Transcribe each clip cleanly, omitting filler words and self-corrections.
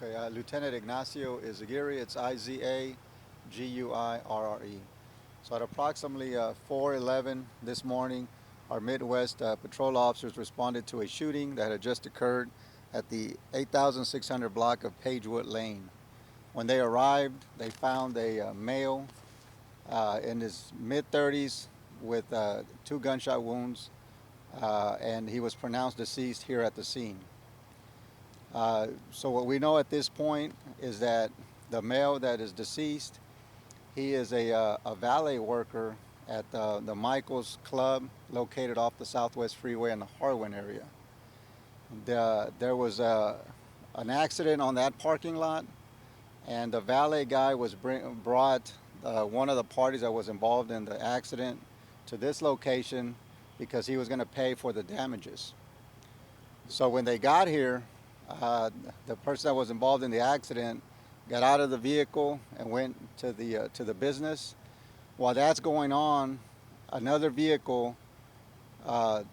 Okay, Lieutenant Ignacio Izaguirre. It's Izaguirre. So at approximately 4:11 this morning, our Midwest patrol officers responded to a shooting that had just occurred at the 8600 block of Pagewood Lane. When they arrived, they found a male in his mid-30s with two gunshot wounds, and he was pronounced deceased here at the scene. So what we know at this point is that the male that is deceased, he is a valet worker at the Michaels Club located off the Southwest Freeway in the Harwin area. There was an accident on that parking lot, and the valet guy was brought one of the parties that was involved in the accident to this location because he was going to pay for the damages. So when they got here, the person that was involved in the accident got out of the vehicle and went to the business. While that's going on, another vehicle uh,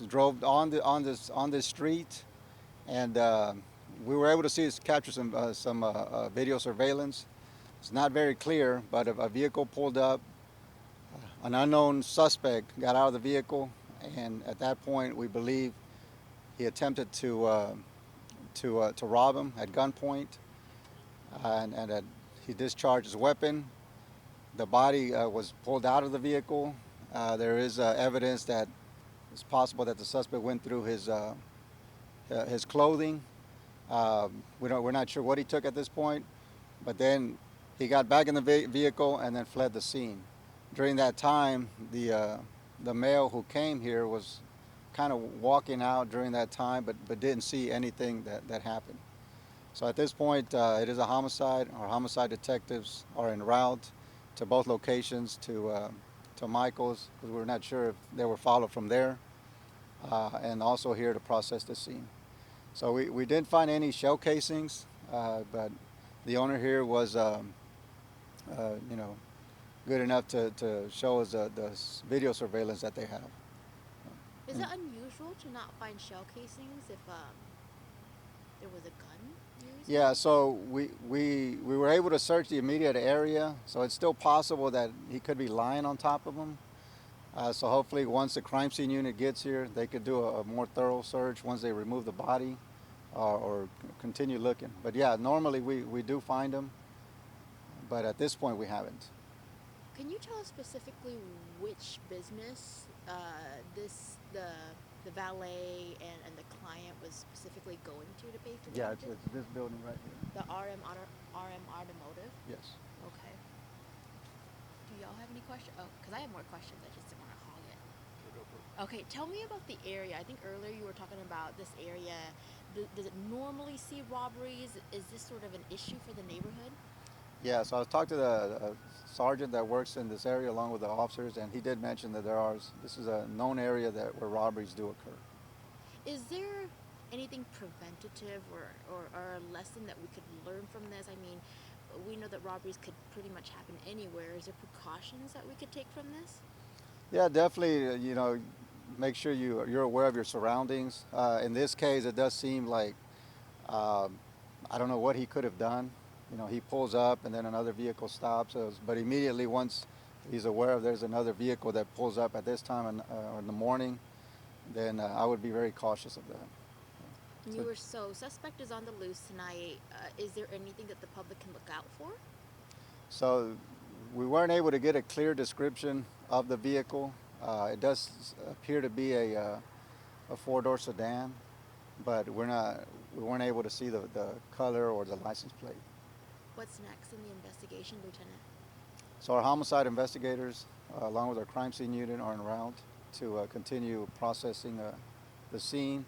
drove on this street, and we were able to capture some video surveillance. It's not very clear, but a vehicle pulled up. An unknown suspect got out of the vehicle, and at that point, we believe he attempted to rob him at gunpoint, and he discharged his weapon. The body was pulled out of the vehicle. There is evidence that it's possible that the suspect went through his clothing. We're not sure what he took at this point, but then he got back in the vehicle and then fled the scene. During that time, the male who came here was kind of walking out during that time, but didn't see anything that happened. So at this point, it is a homicide. Our homicide detectives are en route to both locations to Michael's, because we're not sure if they were followed from there, and also here to process the scene. So we didn't find any shell casings, but the owner here was, you know, good enough to show us the video surveillance that they have. Is it unusual to not find shell casings if there was a gun used? Yeah, so we were able to search the immediate area, so it's still possible that he could be lying on top of them. So hopefully once the crime scene unit gets here, they could do a more thorough search once they remove the body, or continue looking. But yeah, normally we do find them, but at this point we haven't. Can you tell us specifically which business the valet and the client was specifically going to pay for Yeah, damages? it's this building right here. The RM Automotive? Yes. Okay. Do y'all have any questions? Oh, because I have more questions. I just didn't want to hog it. Okay, tell me about the area. I think earlier you were talking about this area. Does it normally see robberies? Is this sort of an issue for the neighborhood? Yeah, so I was talking to the sergeant that works in this area along with the officers, and he did mention that this is a known area where robberies do occur. Is there anything preventative or a lesson that we could learn from this? I mean, we know that robberies could pretty much happen anywhere. Is there precautions that we could take from this? Yeah, definitely. You know, make sure you're aware of your surroundings. In this case, it does seem like I don't know what he could have done. You know, he pulls up and then another vehicle stops. But immediately once he's aware of there's another vehicle that pulls up at this time in the morning, then I would be very cautious of that. So suspect is on the loose tonight. Is there anything that the public can look out for? So we weren't able to get a clear description of the vehicle. It does appear to be a four-door sedan, but we weren't able to see the color or the license plate. What's next in the investigation, Lieutenant? So our homicide investigators, along with our crime scene unit, are en route to continue processing the scene,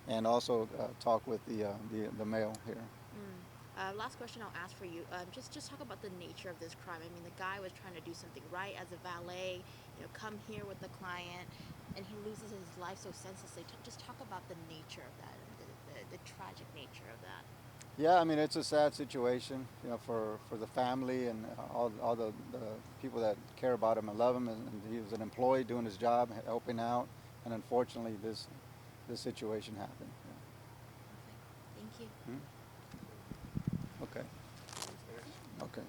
and also talk with the male here. Last question I'll ask for you. Just talk about the nature of this crime. I mean, the guy was trying to do something right as a valet, come here with the client, and he loses his life so senselessly. Just talk about the nature of that, the tragic nature of that. Yeah, I mean, it's a sad situation, for the family and all the people that care about him and love him. And he was an employee doing his job, helping out, and unfortunately, this situation happened. Perfect. Thank you. Hmm? Okay.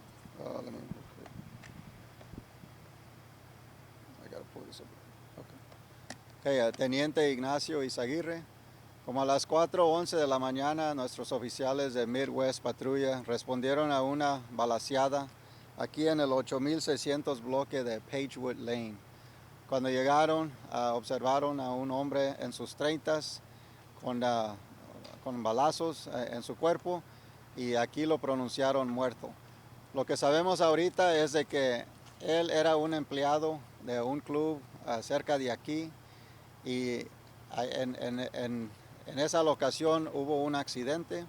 Let me. I gotta pull this up. Okay. Okay. Teniente Ignacio Izaguirre. Como a las 4:11 de la mañana, nuestros oficiales de Midwest Patrulla respondieron a una balaceada aquí en el 8600 bloque de Pagewood Lane. Cuando llegaron, observaron a un hombre en sus 30s con balazos en su cuerpo y aquí lo pronunciaron muerto. Lo que sabemos ahorita es de que él era un empleado de un club cerca de aquí y en esa locación hubo un accidente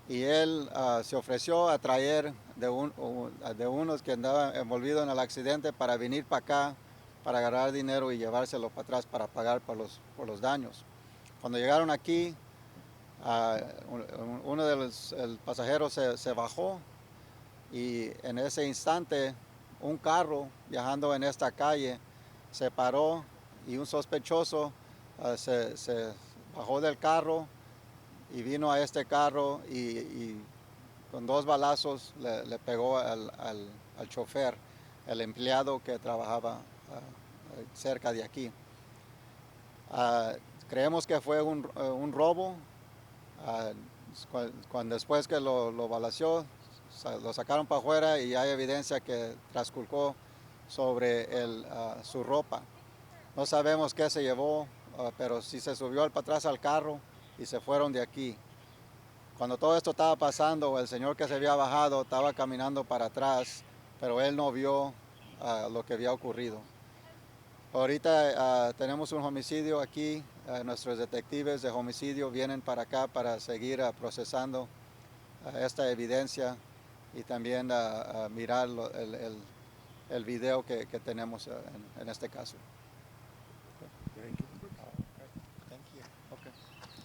y él se ofreció a traer de unos que andaban envolvidos en el accidente para venir para acá, para agarrar dinero y llevárselo para atrás para pagar por los daños. Cuando llegaron aquí, uno de los pasajeros se bajó y en ese instante un carro viajando en esta calle se paró y un sospechoso se bajó del carro y vino a este carro y con 2 balazos le pegó al chofer, el empleado que trabajaba cerca de aquí. Creemos que fue un robo. Cuando después que lo balació, lo sacaron para afuera y hay evidencia que trasculcó sobre su ropa. No sabemos qué se llevó, pero sí se subió para atrás al carro y se fueron de aquí. Cuando todo esto estaba pasando, el señor que se había bajado estaba caminando para atrás, pero él no vio lo que había ocurrido. Ahorita tenemos un homicidio aquí. Nuestros detectives de homicidio vienen para acá para seguir procesando esta evidencia y también mirar el video que tenemos en este caso.